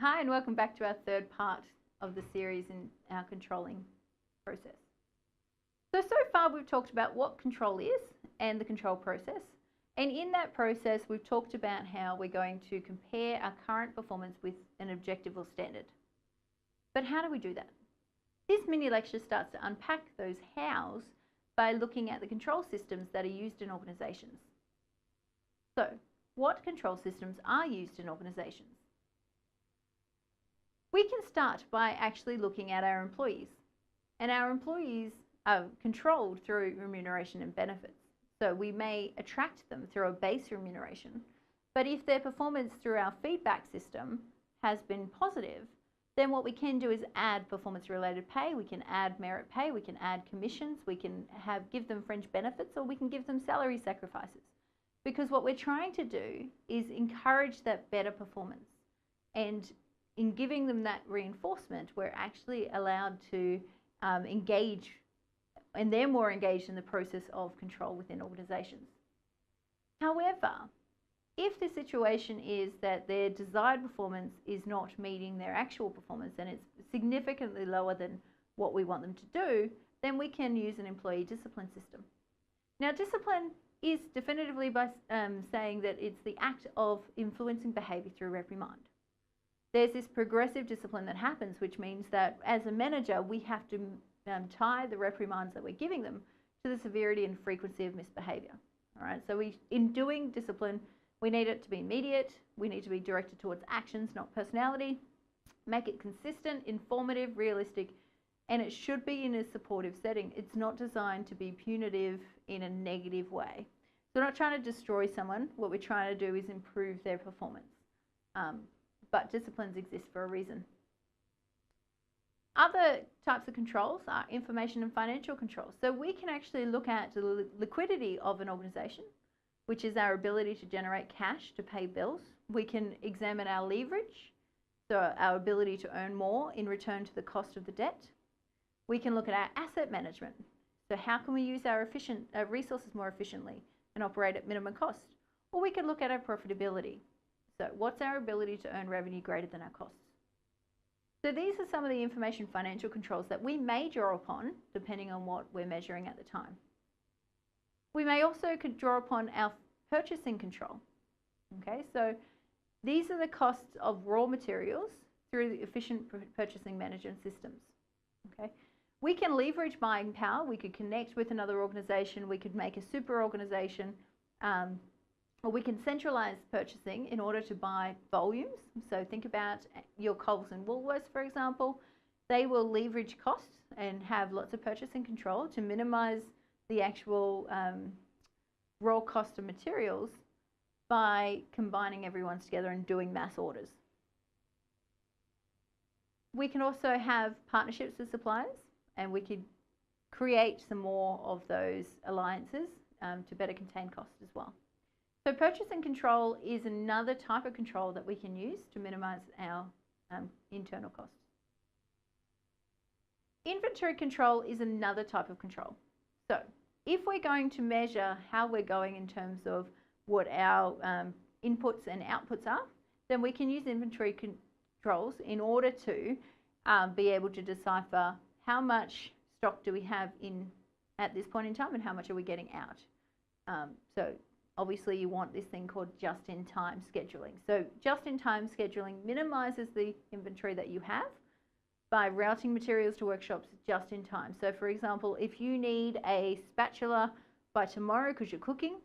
Hi, and welcome back to our third part of the series in our controlling process. So far we've talked about what control is and the control process. And in that process, we've talked about how we're going to compare our current performance with an objective or standard. But how do we do that? This mini lecture starts to unpack those hows by looking at the control systems that are used in organizations. So, what control systems are used in organizations? We can start by actually looking at our employees. And our employees are controlled through remuneration and benefits. So we may attract them through a base remuneration, but if their performance through our feedback system has been positive, then what we can do is add performance-related pay, we can add merit pay, we can add commissions, we can give them fringe benefits, or we can give them salary sacrifices. Because what we're trying to do is encourage that better performance. And in giving them that reinforcement, we're actually allowed to engage, and they're more engaged in the process of control within organizations. However, if the situation is that their desired performance is not meeting their actual performance and it's significantly lower than what we want them to do, then we can use an employee discipline system. Now, discipline is definitively by saying that it's the act of influencing behavior through reprimand. There's this progressive discipline that happens, which means that as a manager, we have to tie the reprimands that we're giving them to the severity and frequency of misbehavior. All right, so in doing discipline, we need it to be immediate, we need to be directed towards actions, not personality, make it consistent, informative, realistic, and it should be in a supportive setting. It's not designed to be punitive in a negative way. So we're not trying to destroy someone. What we're trying to do is improve their performance. But disciplines exist for a reason. Other types of controls are information and financial controls. So we can actually look at the liquidity of an organization, which is our ability to generate cash to pay bills. We can examine our leverage, so our ability to earn more in return to the cost of the debt. We can look at our asset management. So how can we use our resources more efficiently and operate at minimum cost? Or we can look at our profitability. So what's our ability to earn revenue greater than our costs? So these are some of the information financial controls that we may draw upon depending on what we're measuring at the time. We may also draw upon our purchasing control. Okay, so these are the costs of raw materials through the efficient purchasing management systems. Okay, we can leverage buying power. We could connect with another organization. We could make a super organization. Or we can centralize purchasing in order to buy volumes. So think about your Coles and Woolworths, for example. They will leverage costs and have lots of purchasing control to minimize the actual raw cost of materials by combining everyone's together and doing mass orders. We can also have partnerships with suppliers, and we could create some more of those alliances to better contain costs as well. So purchasing control is another type of control that we can use to minimize our internal costs. Inventory control is another type of control. So if we're going to measure how we're going in terms of what our inputs and outputs are, then we can use inventory controls in order to be able to decipher how much stock do we have in at this point in time and how much are we getting out. So obviously you want this thing called just-in-time scheduling. So just-in-time scheduling minimizes the inventory that you have by routing materials to workshops just in time. So for example, if you need a spatula by tomorrow because you're cooking,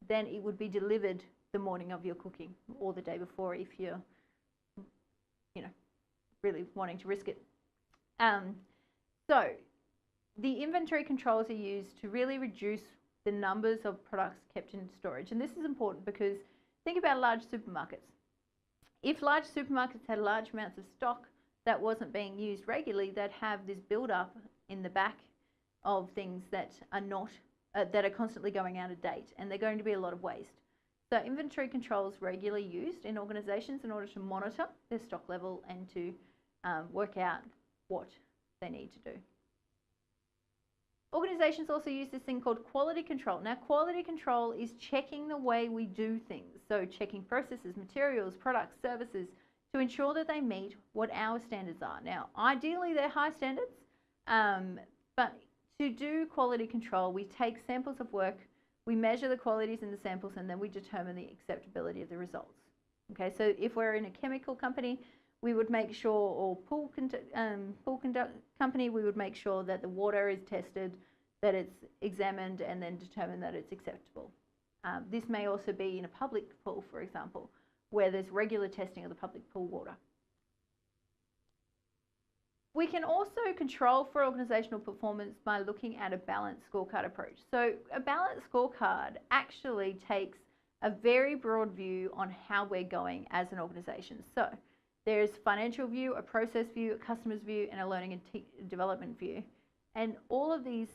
then it would be delivered the morning of your cooking or the day before if you're, really wanting to risk it. So the inventory controls are used to really reduce the numbers of products kept in storage. And this is important because think about large supermarkets. If large supermarkets had large amounts of stock that wasn't being used regularly, they'd have this build-up in the back of things that are not that are constantly going out of date, and they're going to be a lot of waste. So inventory control is regularly used in organizations in order to monitor their stock level and to work out what they need to do. Organizations also use this thing called quality control. Now, quality control is checking the way we do things. So checking processes, materials, products, services, to ensure that they meet what our standards are. Now, ideally, they're high standards, but to do quality control, we take samples of work, we measure the qualities in the samples, and then we determine the acceptability of the results. Okay, so if we're in a chemical company, we would make sure, or pool company, we would make sure that the water is tested, that it's examined, and then determine that it's acceptable. This may also be in a public pool, for example, where there's regular testing of the public pool water. We can also control for organisational performance by looking at a balanced scorecard approach. So a balanced scorecard actually takes a very broad view on how we're going as an organisation. So there's financial view, a process view, a customer's view, and a learning and development view. And all of these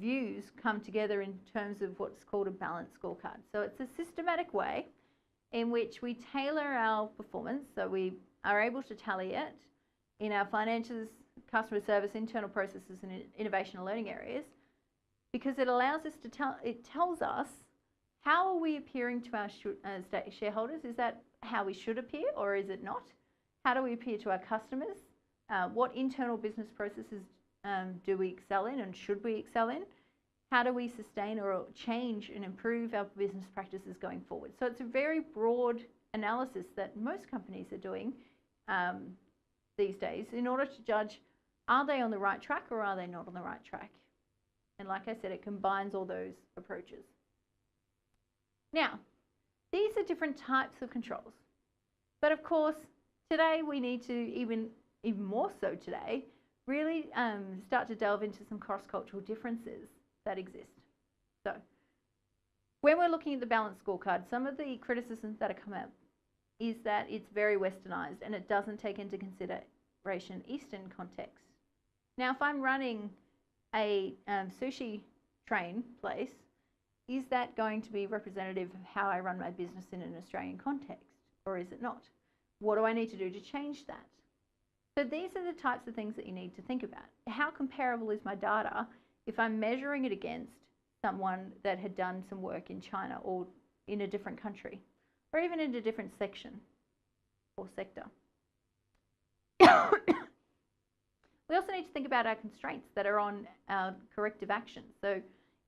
views come together in terms of what's called a balanced scorecard. So it's a systematic way in which we tailor our performance, so we are able to tally it in our finances, customer service, internal processes, and innovation and learning areas, because it allows us to it tells us how are we appearing to our shareholders. Is that how we should appear, or is it not? How do we appear to our customers? What internal business processes do we excel in, and should we excel in? How do we sustain or change and improve our business practices going forward? So it's a very broad analysis that most companies are doing these days in order to judge, are they on the right track or are they not on the right track? And like I said, it combines all those approaches. Now, these are different types of controls. But of course, today we need to, even more so today, really start to delve into some cross-cultural differences that exist. So when we're looking at the balanced scorecard, some of the criticisms that have come up is that it's very westernized and it doesn't take into consideration Eastern context. Now, if I'm running a sushi train place, is that going to be representative of how I run my business in an Australian context, or is it not? What do I need to do to change that? So these are the types of things that you need to think about. How comparable is my data if I'm measuring it against someone that had done some work in China or in a different country, or even in a different section or sector? We also need to think about our constraints that are on our corrective actions. So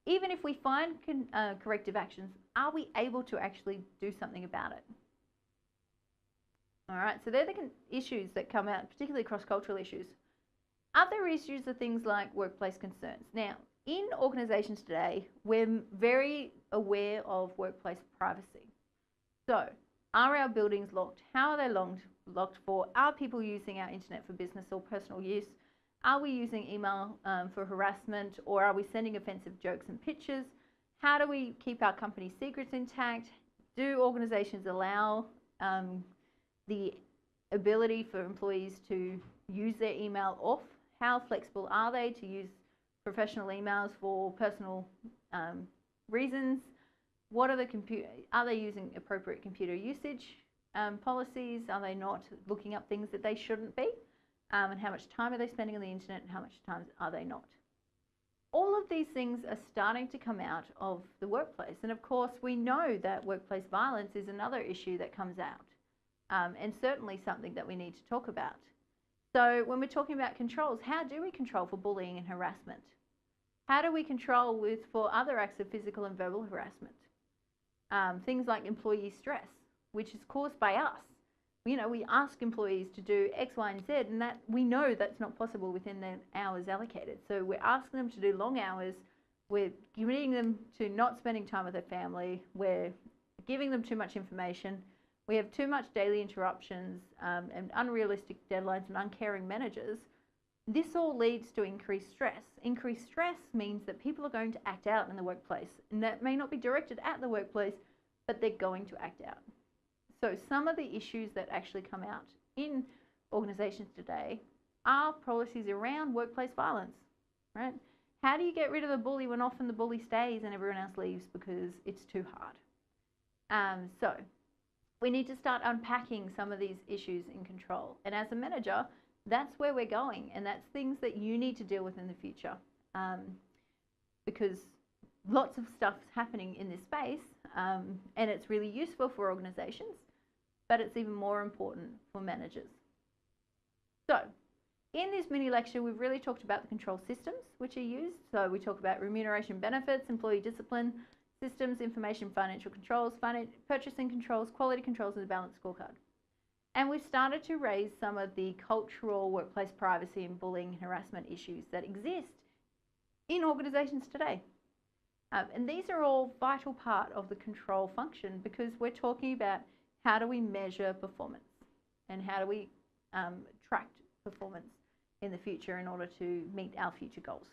even if we find corrective actions, are we able to actually do something about it? All right, so they're the issues that come out, particularly cross-cultural issues. Other issues are things like workplace concerns. Now, in organisations today, we're very aware of workplace privacy. So, are our buildings locked? How are they locked for? Are people using our internet for business or personal use? Are we using email for harassment, or are we sending offensive jokes and pictures? How do we keep our company secrets intact? Do organisations allow the ability for employees to use their email off? How flexible are they to use professional emails for personal reasons? What are are they using appropriate computer usage policies? Are they not looking up things that they shouldn't be? And how much time are they spending on the internet, and how much time are they not? All of these things are starting to come out of the workplace. And of course, we know that workplace violence is another issue that comes out, and certainly something that we need to talk about. So when we're talking about controls, how do we control for bullying and harassment? How do we control for other acts of physical and verbal harassment? Things like employee stress, which is caused by us. You know, we ask employees to do X, Y, and Z, and that we know that's not possible within the hours allocated. So we're asking them to do long hours. We're committing them to not spending time with their family. We're giving them too much information. We have too much daily interruptions and unrealistic deadlines and uncaring managers. This all leads to increased stress. Increased stress means that people are going to act out in the workplace, and that may not be directed at the workplace, but they're going to act out. So some of the issues that actually come out in organisations today are policies around workplace violence, right? How do you get rid of the bully when often the bully stays and everyone else leaves because it's too hard? So we need to start unpacking some of these issues in control. And as a manager, that's where we're going, and that's things that you need to deal with in the future, because lots of stuff's happening in this space, and it's really useful for organisations. but it's even more important for managers. So, in this mini lecture, we've really talked about the control systems which are used. So we talk about remuneration benefits, employee discipline systems, information financial controls, purchasing controls, quality controls, and the balanced scorecard. And we've started to raise some of the cultural, workplace privacy, and bullying and harassment issues that exist in organisations today. And these are all vital part of the control function, because we're talking about how do we measure performance and how do we track performance in the future in order to meet our future goals.